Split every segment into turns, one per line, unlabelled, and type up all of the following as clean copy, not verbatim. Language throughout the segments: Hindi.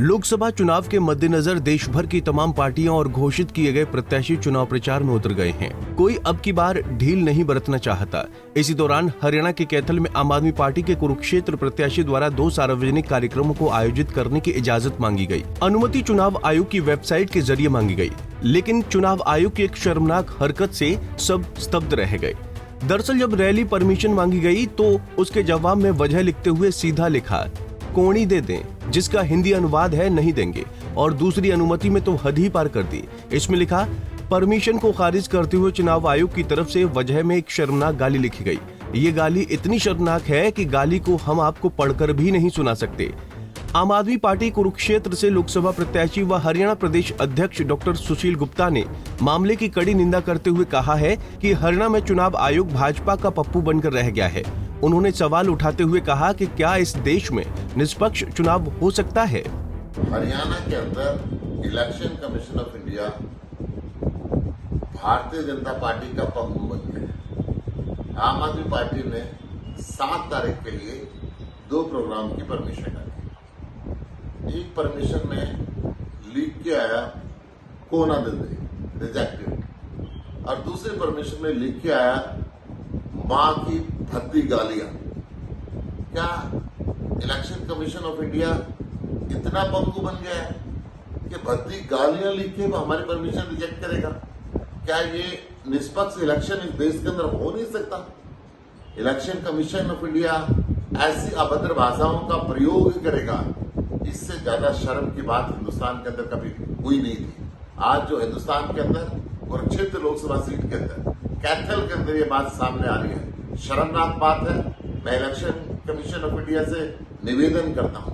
लोकसभा चुनाव के मद्देनजर देश भर की तमाम पार्टियां और घोषित किए गए प्रत्याशी चुनाव प्रचार में उतर गए हैं। कोई अब की बार ढील नहीं बरतना चाहता। इसी दौरान हरियाणा के कैथल में आम आदमी पार्टी के कुरुक्षेत्र प्रत्याशी द्वारा 2 सार्वजनिक कार्यक्रमों को आयोजित करने की इजाजत मांगी गई। अनुमति चुनाव आयोग की वेबसाइट के जरिए मांगी गई, लेकिन चुनाव आयोग की एक शर्मनाक हरकत से सब स्तब्ध रह गए। दरअसल जब रैली परमिशन मांगी गई तो उसके जवाब में वजह लिखते हुए सीधा लिखा, कोणी दे दें, जिसका हिंदी अनुवाद है नहीं देंगे, और दूसरी अनुमति में तो हद ही पार कर दी। इसमें लिखा, परमिशन को खारिज करते हुए चुनाव आयोग की तरफ से वजह में एक शर्मनाक गाली लिखी गई। ये गाली इतनी शर्मनाक है कि गाली को हम आपको पढ़कर भी नहीं सुना सकते। आम आदमी पार्टी कुरुक्षेत्र से लोकसभा प्रत्याशी व हरियाणा प्रदेश अध्यक्ष डॉक्टर सुशील गुप्ता ने मामले की कड़ी निंदा करते हुए कहा है कि हरियाणा में चुनाव आयोग भाजपा का पप्पू बनकर रह गया है। उन्होंने सवाल उठाते हुए कहा कि क्या इस देश में निष्पक्ष चुनाव हो सकता है?
हरियाणा के अंदर election commission of India Bharatiya Janata party का पप्पू बन गया। आम आदमी पार्टी ने 7 तारीख के लिए 2 प्रोग्राम की परमिशन डाली। एक परमिशन में लिख के आया कोना दे दे रिजेक्टेड, और दूसरे परमिशन में लिख के आया मां की भद्दी गालियां। क्या इलेक्शन कमीशन ऑफ इंडिया इतना पंगु बन गया है कि भद्दी गालियां लिख के हमारी परमिशन रिजेक्ट करेगा? क्या ये निष्पक्ष इलेक्शन इस देश के अंदर हो नहीं सकता? इलेक्शन कमीशन ऑफ इंडिया ऐसी अभद्र भाषाओं का प्रयोग ही करेगा, इससे ज्यादा शर्म की बात हिंदुस्तान के अंदर कभी हुई नहीं थी। आज जो हिंदुस्तान के अंदर कुरुक्षेत्र लोकसभा सीट के अंदर कैथल के अंदर ये बात सामने आ रही है, शर्मनाक बात है। मैं इलेक्शन कमीशन ऑफ इंडिया से निवेदन करता हूं,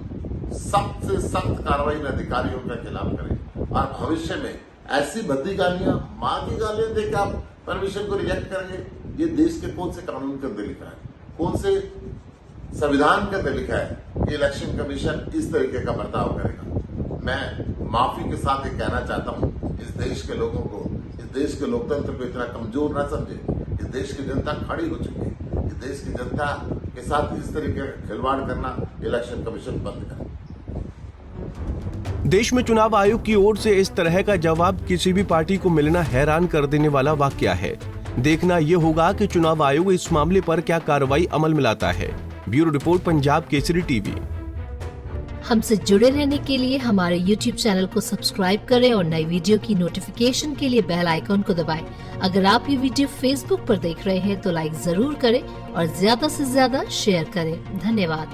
सख्त से सख्त कार्रवाई अधिकारियों के खिलाफ करें, और भविष्य में ऐसी भद्दी गालियां, मां की गालियां देकर आप परमिशन को रिजेक्ट करेंगे? ये देश के कौन से कानून के अंदर लिखा है, कौन से संविधान के अंदर लिखा है कि इलेक्शन कमीशन इस तरीके का बर्ताव करेगा? मैं माफी के साथ ये कहना चाहता हूं, इस देश के लोगों को, इस देश के लोकतंत्र को इतना कमजोर ना समझे। इस देश की जनता खड़ी हो चुकी है। इस देश की जनता के साथ इस तरीके का खिलवाड़ करना इलेक्शन कमीशन बंद करे।
देश में चुनाव आयोग की ओर से इस तरह का जवाब किसी भी पार्टी को मिलना हैरान कर देने वाला वाकया है। देखना यह होगा कि चुनाव आयोग इस मामले पर क्या कार्रवाई अमल में लाता है। Bureau report, Punjab Kesari TV.
हमसे जुड़े रहने के लिए हमारे YouTube चैनल को सब्सक्राइब करें और नई वीडियो की नोटिफिकेशन के लिए बेल आइकॉन को दबाएं। अगर आप ये वीडियो Facebook पर देख रहे हैं तो लाइक जरूर करें और ज्यादा से ज्यादा शेयर करें। धन्यवाद।